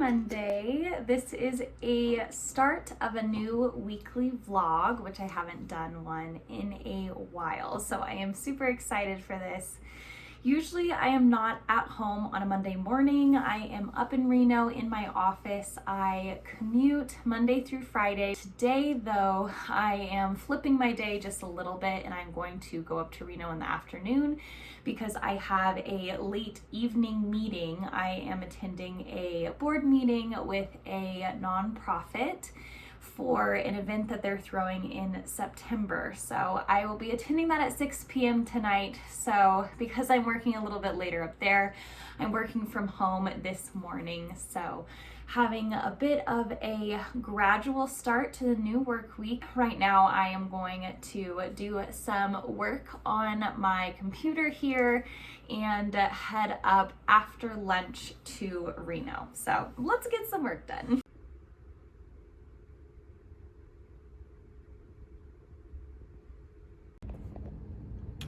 Monday. This is a start of a new weekly vlog, which I haven't done one in a while, so I am super excited for this. Usually I am not at home on a Monday morning. I am up in Reno in my office. I commute Monday through Friday. Today though, I am flipping my day just a little bit and I'm going to go up to Reno in the afternoon because I have a late evening meeting. I am attending a board meeting with a nonprofit for an event that they're throwing in September. So I will be attending that at 6 p.m. tonight. So because I'm working a little bit later up there, I'm working from home this morning. So having a bit of a gradual start to the new work week. Right now I am going to do some work on my computer here and head up after lunch to Reno. So let's get some work done.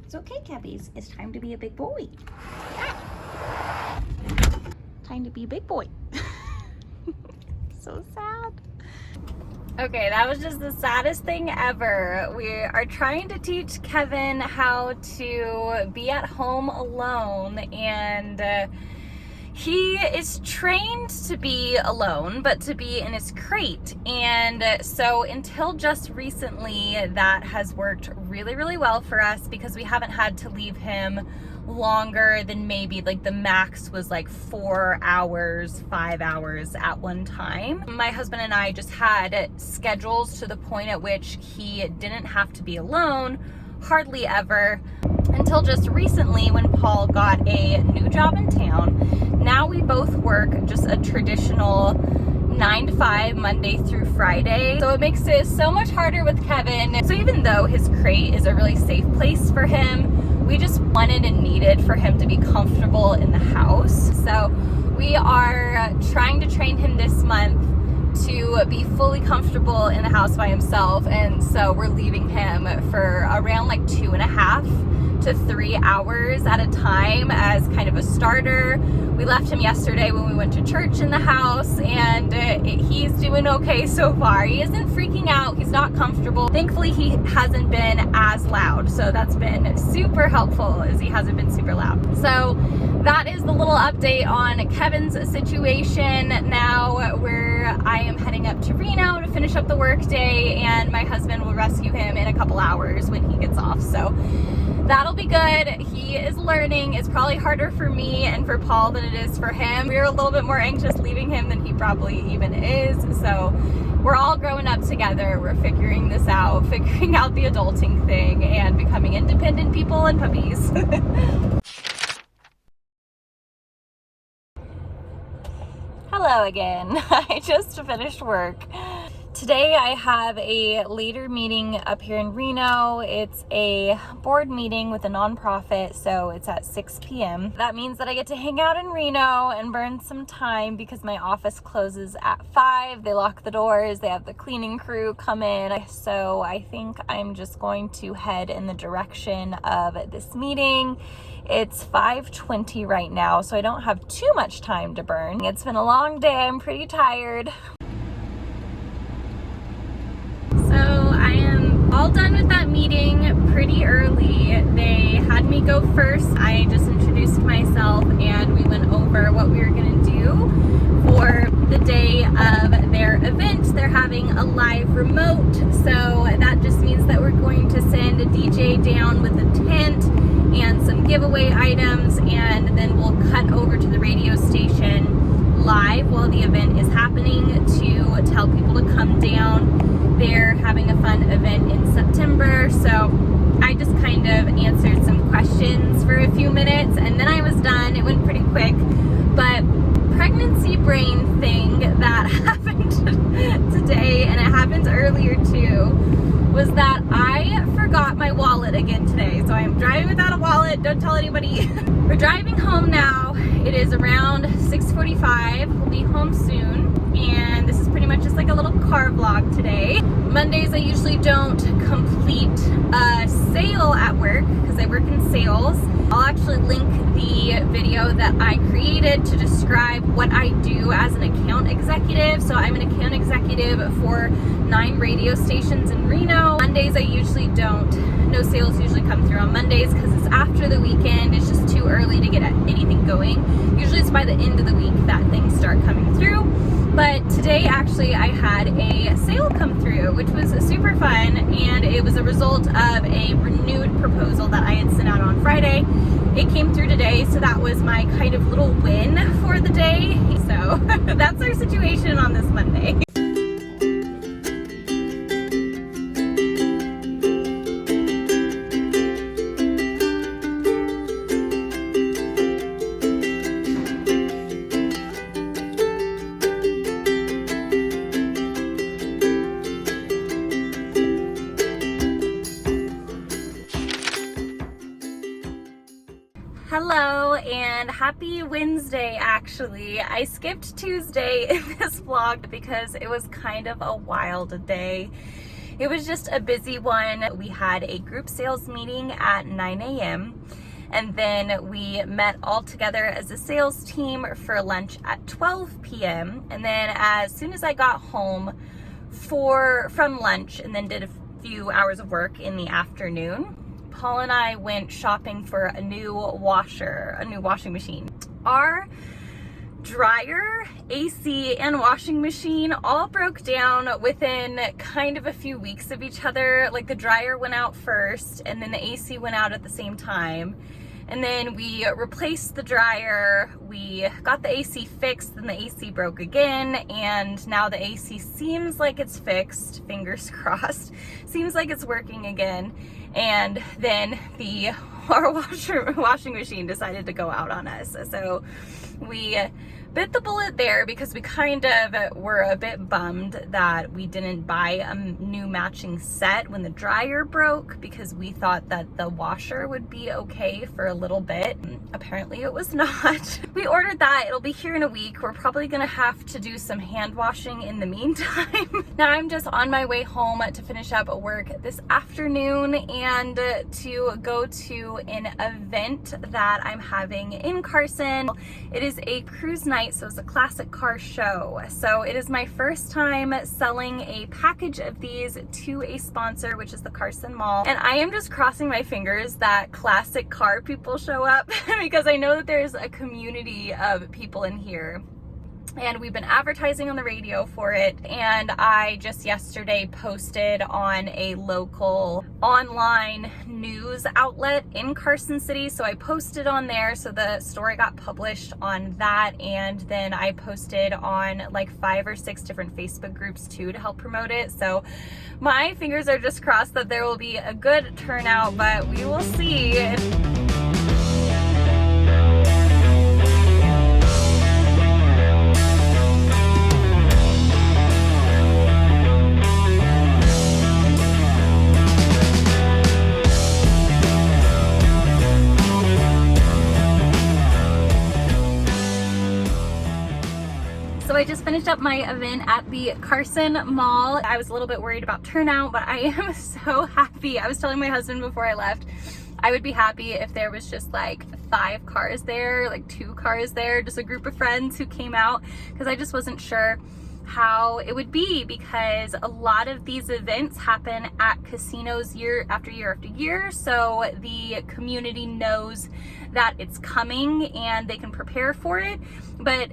It's okay, Cabbies. It's time to be a big boy. Time to be a big boy. So sad. Okay, that was just the saddest thing ever. We are trying to teach Kevin how to be at home alone, and he is trained to be alone, but to be in his crate. And so until just recently, that has worked really, really well for us because we haven't had to leave him longer than maybe like the max was like 4 hours, 5 hours at one time. My husband and I just had schedules to the point at which he didn't have to be alone hardly ever until just recently when Paul got a new job in town. Now we both work just a traditional 9 to 5 Monday through Friday. So it makes it so much harder with Kevin. So even though his crate is a really safe place for him, we just wanted and needed for him to be comfortable in the house. So we are trying to train him this month to be fully comfortable in the house by himself. And so we're leaving him for around like 2.5 to 3 hours at a time as kind of a starter. We left him yesterday when we went to church in the house, and he's doing okay so far. He isn't freaking out. He's not comfortable. Thankfully, he hasn't been as loud, so that's been super helpful as he hasn't been super loud. So that is the little update on Kevin's situation. Now I am heading up to Reno to finish up the work day, and my husband will rescue him in a couple hours when he gets off. So that'll be good. He is learning. It's probably harder for me and for Paul than it is for him. We're a little bit more anxious leaving him than he probably even is. So we're all growing up together. We're figuring this out, figuring out the adulting thing and becoming independent people and puppies. Hello again. I just finished work. Today I have a later meeting up here in Reno. It's a board meeting with a nonprofit, so it's at 6 p.m. That means that I get to hang out in Reno and burn some time because my office closes at 5. They lock the doors, they have the cleaning crew come in. So I think I'm just going to head in the direction of this meeting. It's 5:20 right now, so I don't have too much time to burn. It's been a long day, I'm pretty tired. So I am all done with that meeting pretty early. They had me go first. I just introduced myself and we went over what we were gonna do for the day of their event. They're having a live remote, so that just means that we're going to send a DJ down with a tent and some giveaway items, and then we'll cut over to the radio station live while the event is happening to tell people to come down. They're having a fun event in September, so I just kind of answered some questions for a few minutes and then I was done. It went pretty quick, but pregnancy brain thing that happened today, and it happened earlier too, was that I forgot my wallet again today. So I'm driving without a wallet, don't tell anybody. We're driving home now. It is around 6:45. We'll be home soon. And this is pretty much just like a little car vlog today. Mondays I usually don't complete a sale at work because I work in sales. I'll actually link the video video that I created to describe what I do as an account executive. So I'm an account executive for 9 radio stations in Reno. Mondays I usually no sales usually come through on Mondays because it's after the weekend. It's just too early to get anything going. Usually it's by the end of the week that things start coming through. But today actually I had a sale come through, which was super fun, and it was a result of a renewed proposal that I had sent out on Friday. It came through today, so that was my kind of little win for the day. So that's our situation on this Monday. Hello and happy Wednesday. Actually, I skipped Tuesday in this vlog because it was kind of a wild day. It was just a busy one. We had a group sales meeting at 9 a.m. and then we met all together as a sales team for lunch at 12 p.m. and then as soon as I got home from lunch and then did a few hours of work in the afternoon, Paul and I went shopping for a new washing machine. Our dryer, AC, and washing machine all broke down within kind of a few weeks of each other. Like the dryer went out first and then the AC went out at the same time. And then we replaced the dryer, we got the AC fixed, then the AC broke again, and now the AC seems like it's fixed, fingers crossed, seems like it's working again. And then our washing machine decided to go out on us. So we bit the bullet there because we kind of were a bit bummed that we didn't buy a new matching set when the dryer broke, because we thought that the washer would be okay for a little bit. Apparently it was not. We ordered that. It'll be here in a week. We're probably gonna have to do some hand washing in the meantime. Now I'm just on my way home to finish up work this afternoon and to go to an event that I'm having in Carson. It is a cruise night, so it's a classic car show. So it is my first time selling a package of these to a sponsor, which is the Carson Mall. And I am just crossing my fingers that classic car people show up because I know that there's a community of people in here. And we've been advertising on the radio for it, and I just yesterday posted on a local online news outlet in Carson City. So I posted on there, so the story got published on that, and then I posted on like 5 or 6 different Facebook groups too to help promote it. So my fingers are just crossed that there will be a good turnout, but we will see. So I just finished up my event at the Carson Mall. I was a little bit worried about turnout, but I am so happy. I was telling my husband before I left, I would be happy if there was just like 5 cars there, like 2 cars there, just a group of friends who came out, because I just wasn't sure how it would be, because a lot of these events happen at casinos year after year after year, so the community knows that it's coming and they can prepare for it. But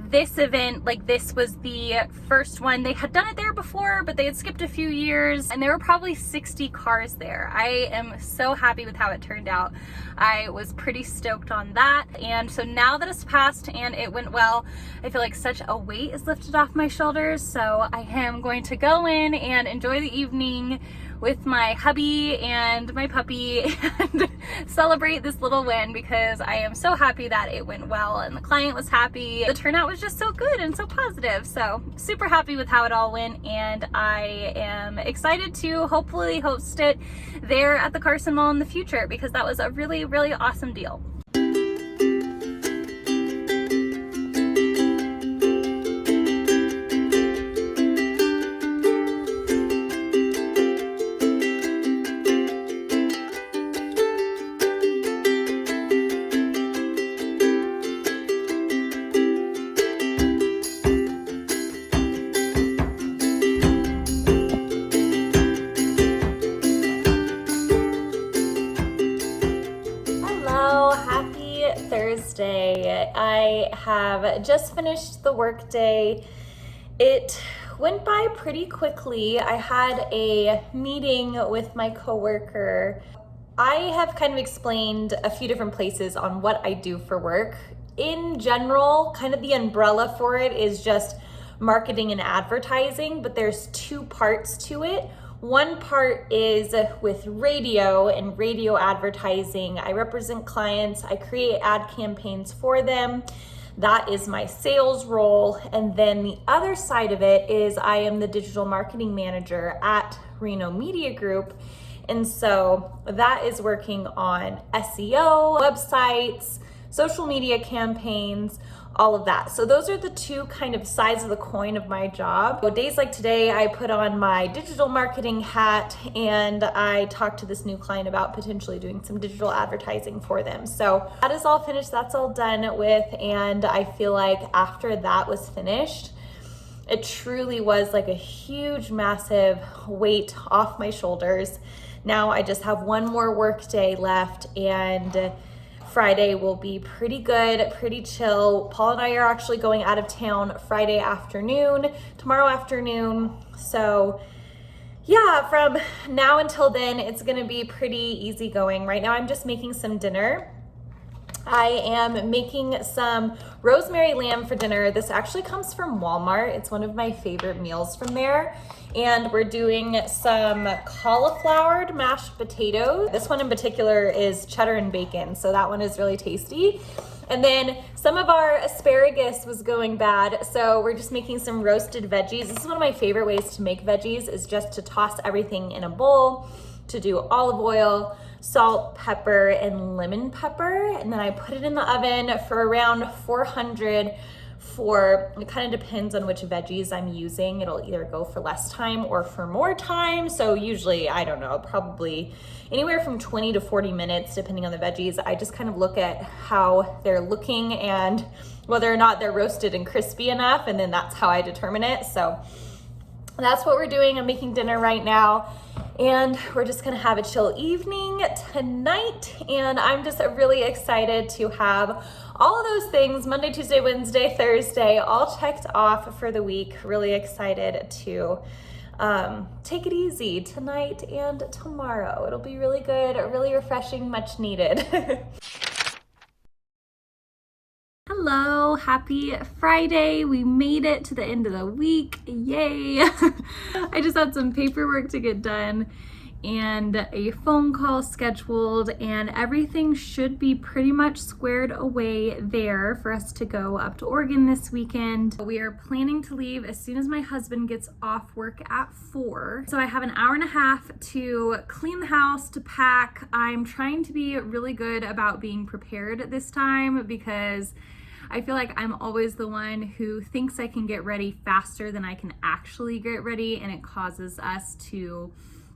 this event, like this was the first one. They had done it there before, but they had skipped a few years, and there were probably 60 cars there. I am so happy with how it turned out. I was pretty stoked on that. And so now that it's passed and it went well, I feel like such a weight is lifted off my shoulders. So I am going to go in and enjoy the evening with my hubby and my puppy and celebrate this little win, because I am so happy that it went well and the client was happy. The turnout was just so good and so positive. So super happy with how it all went, and I am excited to hopefully host it there at the Carson Mall in the future, because that was a really, really awesome deal. Friday. I have just finished the workday. It went by pretty quickly. I had a meeting with my coworker. I have kind of explained a few different places on what I do for work. In general, kind of the umbrella for it is just marketing and advertising, but there's two parts to it. One part is with radio and radio advertising. I represent clients, I create ad campaigns for them. That is my sales role. And then the other side of it is I am the digital marketing manager at Reno Media Group. And so that is working on SEO, websites, social media campaigns, all of that. So those are the two kind of sides of the coin of my job. So days like today, I put on my digital marketing hat and I talked to this new client about potentially doing some digital advertising for them. So that is all finished, that's all done with. And I feel like after that was finished, it truly was like a huge, massive weight off my shoulders. Now I just have one more work day left and Friday will be pretty good, pretty chill. Paul and I are actually going out of town Friday afternoon, tomorrow afternoon. So yeah, from now until then, it's gonna be pretty easy going. Right now I'm just making some dinner. I am making some rosemary lamb for dinner. This actually comes from Walmart. It's one of my favorite meals from there. And we're doing some cauliflower mashed potatoes. This one in particular is cheddar and bacon, so that one is really tasty. And then some of our asparagus was going bad, so we're just making some roasted veggies. This is one of my favorite ways to make veggies, is just to toss everything in a bowl, to do olive oil, salt, pepper, and lemon pepper. And then I put it in the oven for around 400 for, it kind of depends on which veggies I'm using. It'll either go for less time or for more time. So usually, I don't know, probably anywhere from 20 to 40 minutes, depending on the veggies. I just kind of look at how they're looking and whether or not they're roasted and crispy enough. And then that's how I determine it. So that's what we're doing. I'm making dinner right now. And we're just gonna have a chill evening tonight. And I'm just really excited to have all of those things, Monday, Tuesday, Wednesday, Thursday, all checked off for the week. Really excited to take it easy tonight and tomorrow. It'll be really good, really refreshing, much needed. Hello, happy Friday. We made it to the end of the week. Yay. I just had some paperwork to get done and a phone call scheduled, and everything should be pretty much squared away there for us to go up to Oregon this weekend. We are planning to leave as soon as my husband gets off work at 4. So I have an hour and a half to clean the house, to pack. I'm trying to be really good about being prepared this time because I feel like I'm always the one who thinks I can get ready faster than I can actually get ready, and it causes us to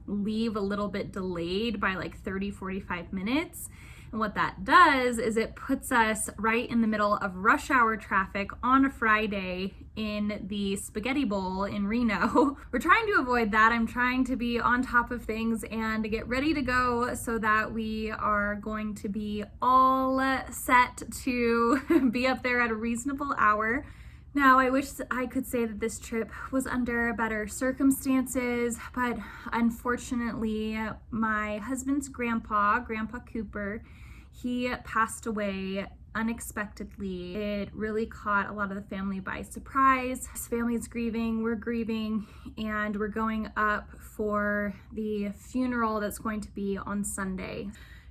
leave a little bit delayed by like 30-45 minutes. And what that does is it puts us right in the middle of rush hour traffic on a Friday in the Spaghetti Bowl in Reno. We're trying to avoid that. I'm trying to be on top of things and to get ready to go so that we are going to be all set to be up there at a reasonable hour. Now, I wish I could say that this trip was under better circumstances, but unfortunately, my husband's Grandpa Cooper, he passed away unexpectedly. It really caught a lot of the family by surprise. His family is grieving, we're grieving, and we're going up for the funeral that's going to be on Sunday.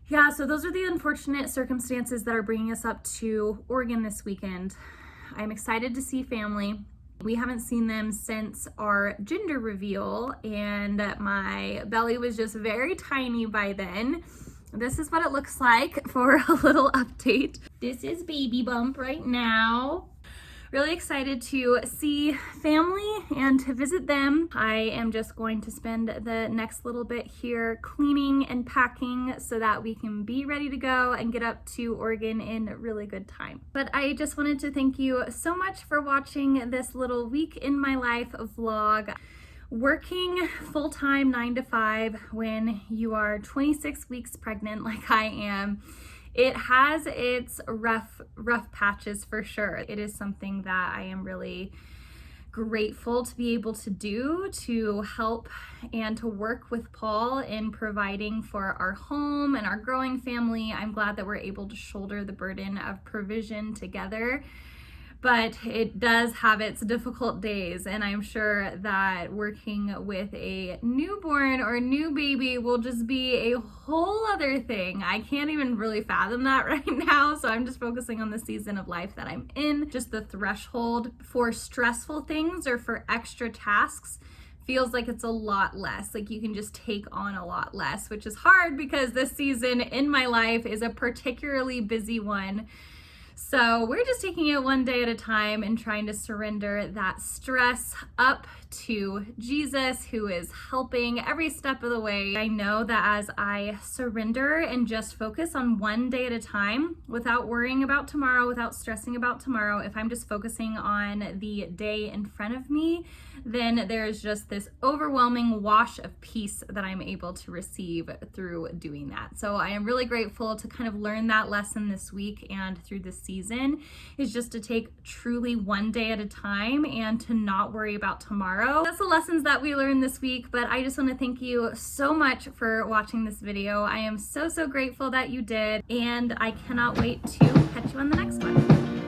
Yeah, so those are the unfortunate circumstances that are bringing us up to Oregon this weekend. I'm excited to see family. We haven't seen them since our gender reveal, and my belly was just very tiny by then. This is what it looks like for a little update. This is baby bump right now. Really excited to see family and to visit them. I am just going to spend the next little bit here cleaning and packing so that we can be ready to go and get up to Oregon in really good time. But I just wanted to thank you so much for watching this little week in my life vlog. Working full-time 9 to 5 when you are 26 weeks pregnant like I am it has its rough patches for sure. It is something that I am really grateful to be able to do, to help and to work with Paul in providing for our home and our growing family. I'm glad that we're able to shoulder the burden of provision together. But it does have its difficult days, and I'm sure that working with a newborn or new baby will just be a whole other thing. I can't even really fathom that right now, so I'm just focusing on the season of life that I'm in. Just the threshold for stressful things or for extra tasks feels like it's a lot less. Like you can just take on a lot less, which is hard because this season in my life is a particularly busy one. So we're just taking it one day at a time and trying to surrender that stress up to Jesus, who is helping every step of the way. I know that as I surrender and just focus on one day at a time without worrying about tomorrow, without stressing about tomorrow, if I'm just focusing on the day in front of me, then there's just this overwhelming wash of peace that I'm able to receive through doing that. So I am really grateful to kind of learn that lesson this week and through this season, is just to take truly one day at a time and to not worry about tomorrow. That's the lessons that we learned this week, but I just want to thank you so much for watching this video. I am so grateful that you did, and I cannot wait to catch you on the next one.